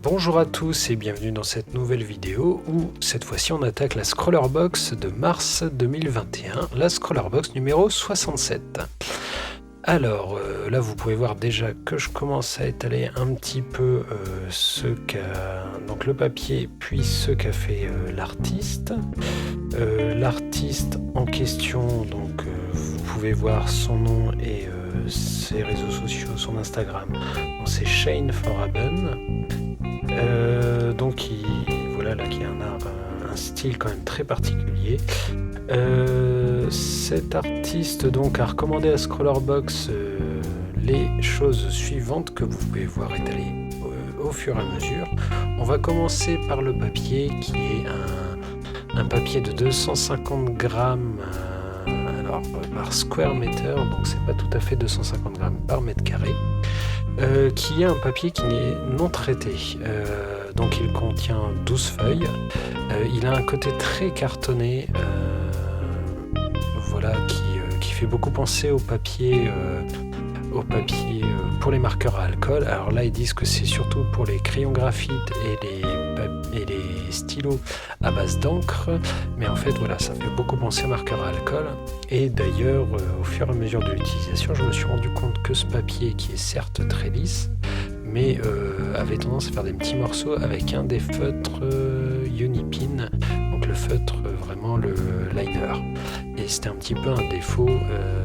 Bonjour à tous et bienvenue dans cette nouvelle vidéo où cette fois-ci on attaque la Scrollerbox de mars 2021, la Scrollerbox numéro 67. Alors là vous pouvez voir déjà que je commence à étaler un petit peu donc le papier puis ce qu'a fait l'artiste. L'artiste en question, donc vous pouvez voir son nom et ses réseaux sociaux, son Instagram, c'est Shane Foraben. Donc qui a un style quand même très particulier. Cet artiste donc a recommandé à Scrollerbox les choses suivantes que vous pouvez voir étalées au fur et à mesure. On va commencer par le papier qui est un papier de 250 grammes par square meter, donc c'est pas tout à fait 250 grammes par mètre carré. Qui est un papier qui n'est non traité. Donc il contient 12 feuilles. Il a un côté très cartonné, qui fait beaucoup penser au papier pour les marqueurs à alcool. Alors là, ils disent que c'est surtout pour les crayons graphite et les stylos à base d'encre, mais en fait voilà, ça fait beaucoup penser aux marqueurs à alcool. Et d'ailleurs, au fur et à mesure de l'utilisation, je me suis rendu compte que ce papier, qui est certes très lisse, mais avait tendance à faire des petits morceaux avec un des feutres Unipin, donc le feutre vraiment le liner. Et c'était un petit peu un défaut,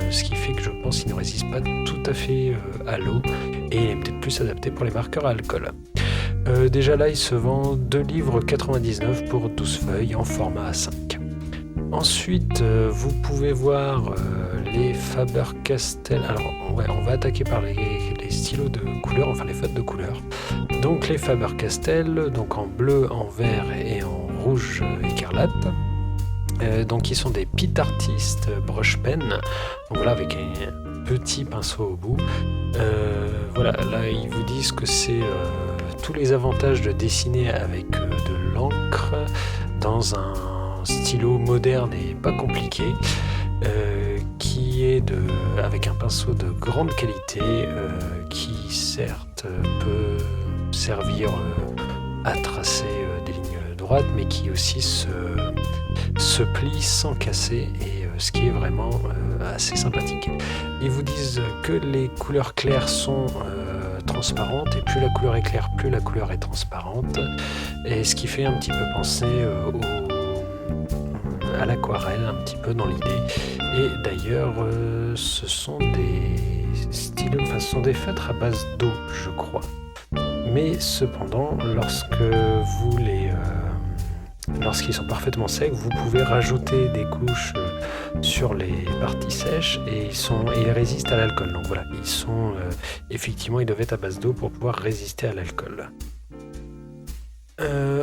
ce qui fait que je pense qu'il ne résiste pas tout à fait à l'eau et il est peut-être plus adapté pour les marqueurs à alcool. Déjà là, il se vend 2,99 livres pour 12 feuilles en format A5. Ensuite, vous pouvez voir les Faber-Castell. Alors, ouais, on va attaquer par les stylos de couleur, enfin les feutres de couleur. Donc les Faber-Castell, donc en bleu, en vert et en rouge écarlate. Donc ils sont des Pit Artist Brush Pen, donc voilà, avec un petit pinceau au bout. Voilà, là ils vous disent que c'est tous les avantages de dessiner avec de l'encre dans un stylo moderne et pas compliqué, qui est avec un pinceau de grande qualité, qui certes peut servir à tracer des lignes droites, mais qui aussi se plie sans casser, et ce qui est vraiment assez sympathique. Ils vous disent que les couleurs claires sont transparentes, et plus la couleur est claire, plus la couleur est transparente, et ce qui fait un petit peu penser à l'aquarelle, un petit peu dans l'idée. Et d'ailleurs, ce sont des stylos, enfin ce sont des feutres à base d'eau, je crois. Mais cependant, lorsqu'ils sont parfaitement secs, vous pouvez rajouter des couches sur les parties sèches, et ils résistent à l'alcool. Donc voilà, effectivement, ils doivent être à base d'eau pour pouvoir résister à l'alcool.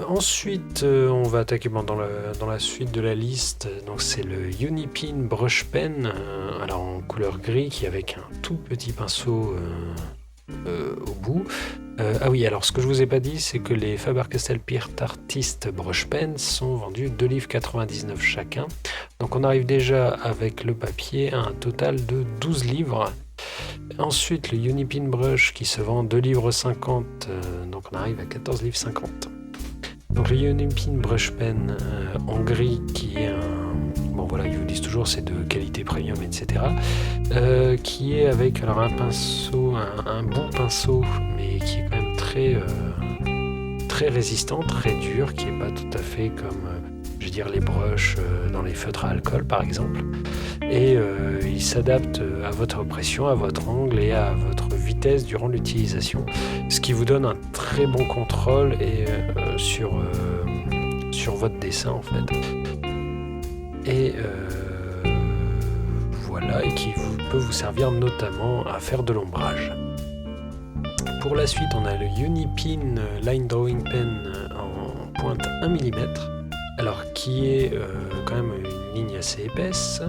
Ensuite, on va attaquer dans la suite de la liste. Donc c'est le Unipin Brush Pen, alors en couleur gris, qui est avec un tout petit pinceau au bout. Ah oui, alors ce que je vous ai pas dit, c'est que les Faber-Castell Pit Artist Brush Pen sont vendus 2,99 livres chacun. Donc on arrive déjà avec le papier à un total de 12 livres. Ensuite, le Unipin Brush qui se vend 2,50 livres, donc on arrive à 14,50 livres. Donc le Unipin Brush Pen en gris, qui est bon voilà, ils vous disent toujours c'est de qualité premium, etc. Qui est avec alors un pinceau, un bon pinceau, mais qui est quand même très résistant, très dur, qui est pas tout à fait comme les brushes dans les feutres à alcool par exemple. Et il s'adapte à votre pression, à votre angle et à votre vitesse durant l'utilisation, ce qui vous donne un très bon contrôle et sur votre dessin en fait. Et voilà, et qui peut vous servir notamment à faire de l'ombrage. Pour la suite, on a le Unipin Line Drawing Pen en pointe 1 mm, alors qui est quand même une ligne assez épaisse,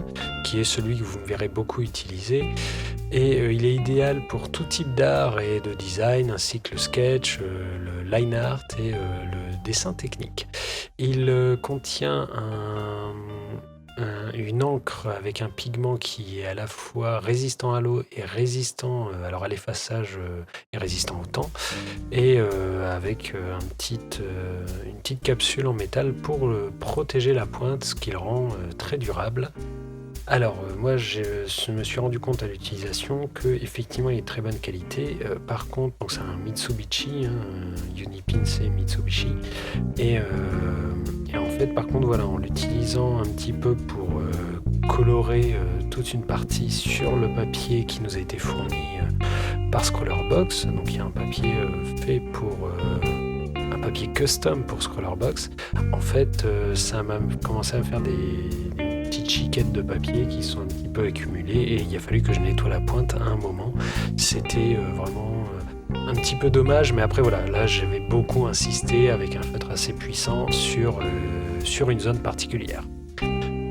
qui est celui que vous me verrez beaucoup utiliser, et il est idéal pour tout type d'art et de design, ainsi que le sketch, le line art et le dessin technique. Il contient une encre avec un pigment qui est à la fois résistant à l'eau et résistant alors à l'effaçage et résistant au temps, et avec une petite capsule en métal pour protéger la pointe, ce qui le rend très durable. Alors, moi, je me suis rendu compte à l'utilisation qu'effectivement, il est de très bonne qualité. Par contre, donc c'est un Mitsubishi, hein, Unipin, c'est Mitsubishi. Et en fait, par contre, voilà, en l'utilisant un petit peu pour colorer toute une partie sur le papier qui nous a été fourni par Scrawlrbox, donc il y a un papier fait pour... un papier custom pour Scrawlrbox. En fait, ça m'a commencé à faire des petites chiquettes de papier qui sont un petit peu accumulées, et il a fallu que je nettoie la pointe à un moment. C'était vraiment un petit peu dommage, mais après voilà, là j'avais beaucoup insisté avec un feutre assez puissant sur une zone particulière.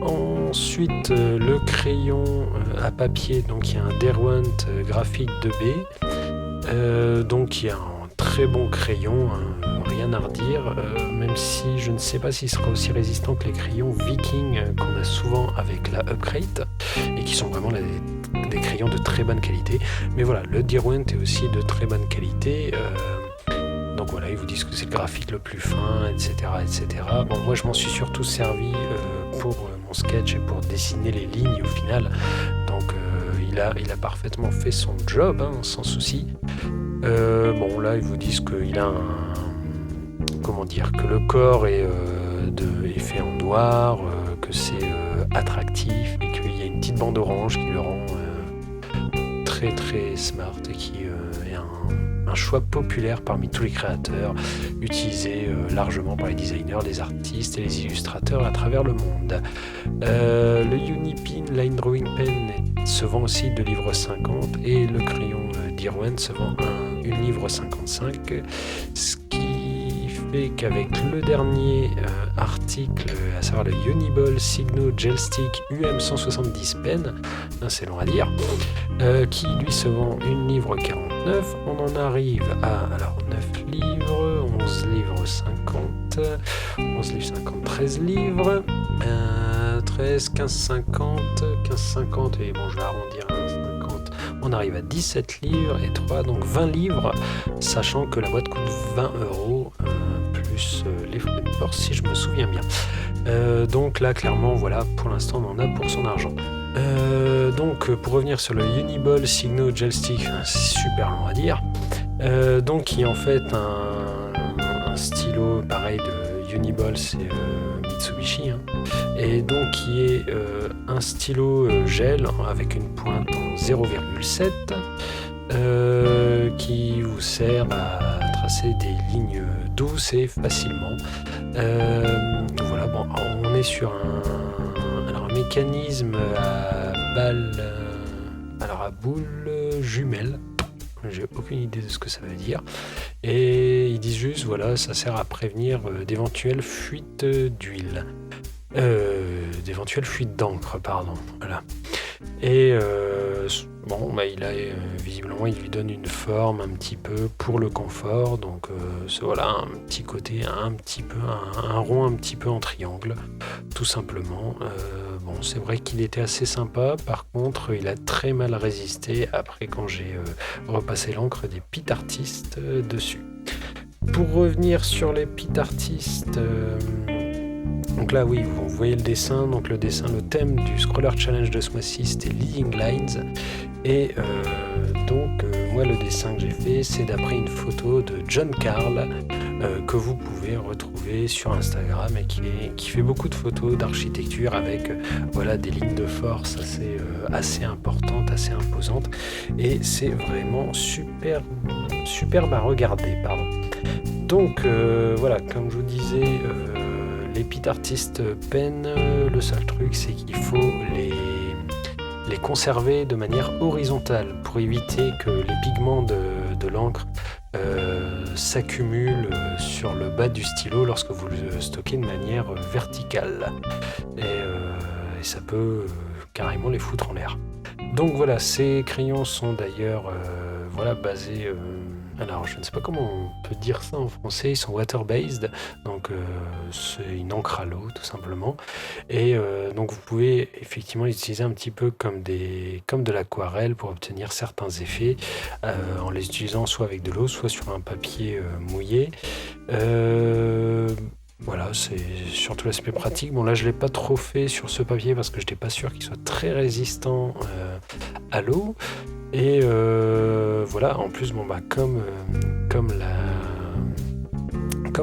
Ensuite, le crayon à papier, donc il y a un Derwent Graphic 2B, donc il y a un très bon crayon, hein, rien à redire, même si je ne sais pas s'il sera aussi résistant que les crayons Viking qu'on a souvent avec la Upgrade, et qui sont vraiment des crayons de très bonne qualité. Mais voilà, le Derwent est aussi de très bonne qualité. Donc voilà, ils vous disent que c'est le graphique le plus fin, etc. etc. Bon, moi je m'en suis surtout servi pour mon sketch et pour dessiner les lignes au final. Donc il a parfaitement fait son job, hein, sans souci. Bon, là ils vous disent qu'il a que le corps est fait en noir, que c'est attractif, et qu'il y a une petite bande orange qui le rend très très smart, et qui est un choix populaire parmi tous les créateurs, utilisé largement par les designers, les artistes et les illustrateurs à travers le monde. Le Unipin Line Drawing Pen se vend aussi 2 livres 50, et le crayon Derwent se vend 1 livre 55, ce qui fait qu'avec le dernier article, à savoir le Uniball Signo Gel Stick UM170 Pen, c'est long à dire, qui lui se vend 1 livre 49, on en arrive à 9 livres, 11 livres 50, 11 livres 50, 13 livres, 13, 15, 50, 15, 50, et bon je vais arrondir à 50, on arrive à 17 livres et 3, donc 20 livres, sachant que la boîte coûte 20 €, plus les frais de port si je me souviens bien. Donc là clairement voilà, pour l'instant on en a pour son argent. Donc pour revenir sur le Uniball Signo Gel Stick, c'est super long à dire, donc qui est en fait un stylo pareil de Uniball, c'est Mitsubishi, hein, et donc qui est un stylo gel avec une pointe en 0,7, qui vous sert à tracer des lignes douces et facilement. Voilà, bon, on est sur un mécanisme à balle, à boule jumelle. J'ai aucune idée de ce que ça veut dire. Et ils disent juste, voilà, ça sert à prévenir d'éventuelles fuites d'huile. D'éventuelles fuites d'encre, pardon. Voilà. Et bon, visiblement, il lui donne une forme un petit peu pour le confort. Donc voilà, un petit côté un petit peu, un rond un petit peu en triangle, tout simplement. Bon, c'est vrai qu'il était assez sympa. Par contre, il a très mal résisté après quand j'ai repassé l'encre des Pit Artists dessus. Pour revenir sur les Pit Artists, donc là, oui, vous voyez le dessin. Donc le thème du Scrawler Challenge de ce mois-ci, c'était Leading Lines. Et moi, le dessin que j'ai fait, c'est d'après une photo de John Carl, que vous pouvez retrouver sur Instagram, et qui fait beaucoup de photos d'architecture avec des lignes de force assez importantes, assez imposantes. Et c'est vraiment superbe à regarder. Donc comme je vous disais, les Pit Artists Pen, le seul truc c'est qu'il faut les conserver de manière horizontale pour éviter que les pigments de l'encre s'accumulent sur le bas du stylo lorsque vous le stockez de manière verticale. Et ça peut carrément les foutre en l'air. Donc voilà, ces crayons sont d'ailleurs basés alors je ne sais pas comment on peut dire ça en français, ils sont water-based, donc c'est une encre à l'eau tout simplement. Et donc vous pouvez effectivement l'utiliser un petit peu comme de l'aquarelle pour obtenir certains effets en les utilisant soit avec de l'eau, soit sur un papier mouillé. Voilà, c'est surtout l'aspect pratique. Bon là je l'ai pas trop fait sur ce papier parce que je n'étais pas sûr qu'il soit très résistant à l'eau. Et voilà, en plus, bon, bah, comme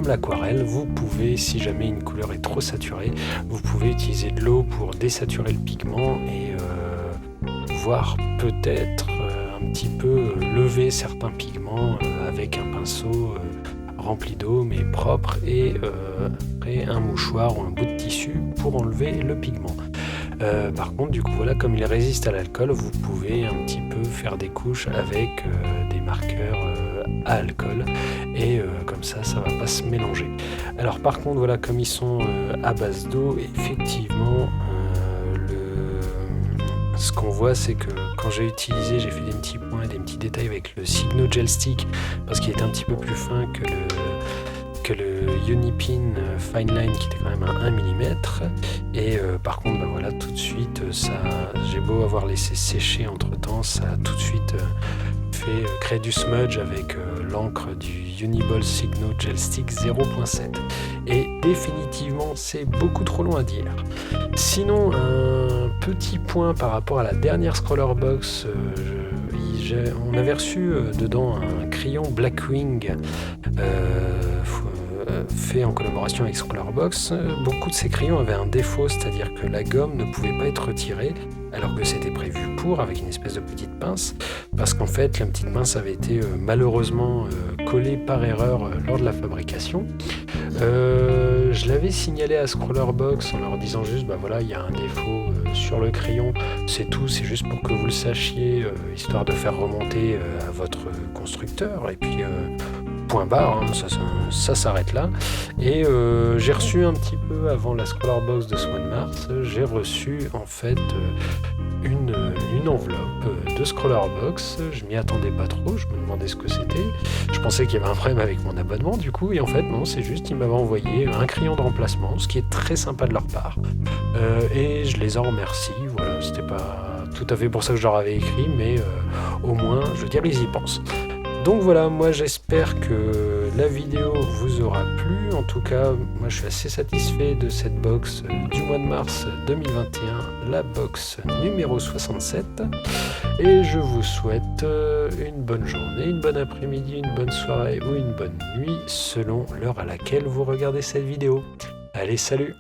l'aquarelle, vous pouvez, si jamais une couleur est trop saturée, vous pouvez utiliser de l'eau pour désaturer le pigment et voire peut-être un petit peu lever certains pigments avec un pinceau rempli d'eau mais propre et après un mouchoir ou un bout de tissu pour enlever le pigment. Par contre, du coup, voilà, comme il résiste à l'alcool, vous pouvez un petit peu faire des couches avec des marqueurs à alcool et comme ça va pas se mélanger. Alors par contre, voilà, comme ils sont à base d'eau, effectivement, ce qu'on voit, c'est que quand j'ai fait des petits points et des petits détails avec le Signo Gel Stick parce qu'il était un petit peu plus fin que le Unipin Fine Line qui était quand même à 1 mm et par contre voilà, tout de suite j'ai beau avoir laissé sécher entre temps, ça a tout de suite créé du smudge avec l'encre du Uniball Signo Gel Stick 0.7 et définitivement c'est beaucoup trop long à dire. Sinon, un petit point par rapport à la dernière Scroller Box, on avait reçu dedans un crayon Blackwing fait en collaboration avec Scrollerbox. Beaucoup de ces crayons avaient un défaut, c'est-à-dire que la gomme ne pouvait pas être retirée alors que c'était prévu avec une espèce de petite pince, parce qu'en fait la petite pince avait été malheureusement collée par erreur lors de la fabrication. Je l'avais signalé à Scrollerbox en leur disant juste bah voilà, il y a un défaut sur le crayon, c'est tout, c'est juste pour que vous le sachiez, histoire de faire remonter à votre constructeur, et puis point barre, hein, ça s'arrête là. Et j'ai reçu un petit peu avant la Scrollerbox de ce mois de mars, j'ai reçu en fait une enveloppe de Scrollerbox. Je m'y attendais pas trop, je me demandais ce que c'était. Je pensais qu'il y avait un problème avec mon abonnement du coup, et en fait non, c'est juste qu'ils m'avaient envoyé un crayon de remplacement, ce qui est très sympa de leur part. Et je les en remercie, voilà, c'était pas tout à fait pour ça que je leur avais écrit, mais au moins, je veux dire, ils y pensent. Donc voilà, moi j'espère que la vidéo vous aura plu. En tout cas, moi je suis assez satisfait de cette box du mois de mars 2021, la box numéro 67. Et je vous souhaite une bonne journée, une bonne après-midi, une bonne soirée ou une bonne nuit selon l'heure à laquelle vous regardez cette vidéo. Allez, salut!